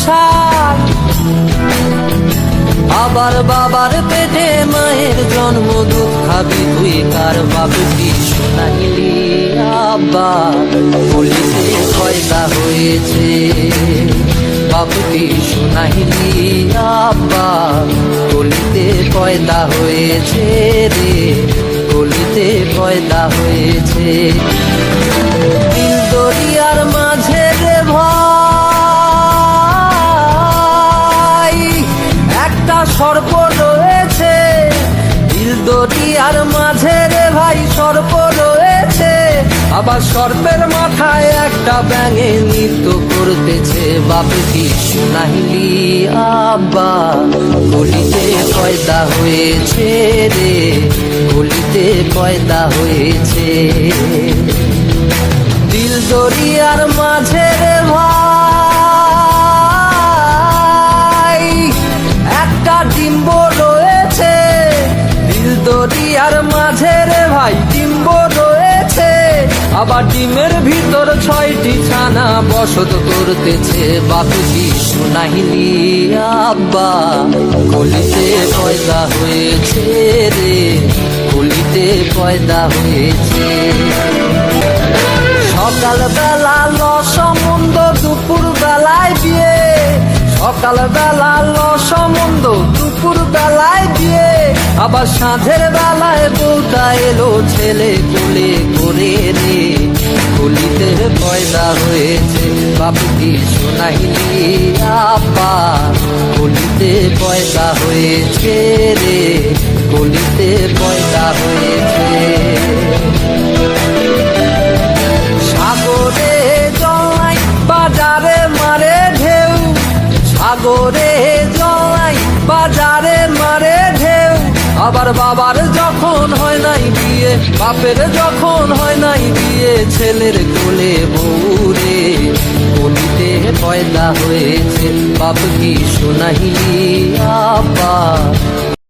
সংসার। আবার বাবার পেটে মায়ের জন্ম, দুধ খাবি তুই কার বাপ কি শোনাইলি আব্বা, বলিতে পয়দা হয়েছে বাপ কি শোনাইলি আব্বা, বলিতে পয়দা হয়েছে রে, বলিতে পয়দা হয়েছে। দিল দরিয়ার মাঝে রে ভাই একটা সর্প রয়েছে, দিল দরিয়ার মাঝে রে ভাই সর্প রয়েছে, আবার সর্পের মাথায় একটা ব্যাঙে নৃত্য করতেছে। বাপ কি শোনাইলি আব্বা, বলিতে পয়দা হয়েছে রে, বলিতে পয়দা হয়েছে। দিল দরিয়ার মাঝে রে ভাই একটা ডিম্ব রয়েছে, দিল দরিয়ার মাঝে রে ভাই ডিম্ব রয়েছে, আবার ডিমের ভিতর 6টি ছানা বসত করতেছে। বাপ কি শোনাইলি আব্বা, বলিতে পয়দা হয়েছে রে, বলিতে পয়দা হয়েছে। সকাল বেলা লসমন্দ, দুপুর বেলায় বিয়ে, সকাল বেলা লসমন্দ, দুপুর বেলায় বিয়ে, আবার সাঁঝের বেলায় বউটা এলো ছেলে কোলে করে রে, বলিতে পয়দা হয়েছে। বাপ কি শোনাইলি আব্বা, বলিতে পয়দা হয়েছে রে, বলিতে পয়দা হয়েছে। সাগরে জলাই বাজারে মারে ঢেউ, সাগরে জলাই বাজারে মারে ঢেউ, আবার বাবার যখন হয় নাই বিয়ে, বাপের যখন হয় নাই বিয়ে, ছেলের কোলে বউরে, বলিতে পয়দা হয়েছে। বাপ কি শোনাইলি আব্বা,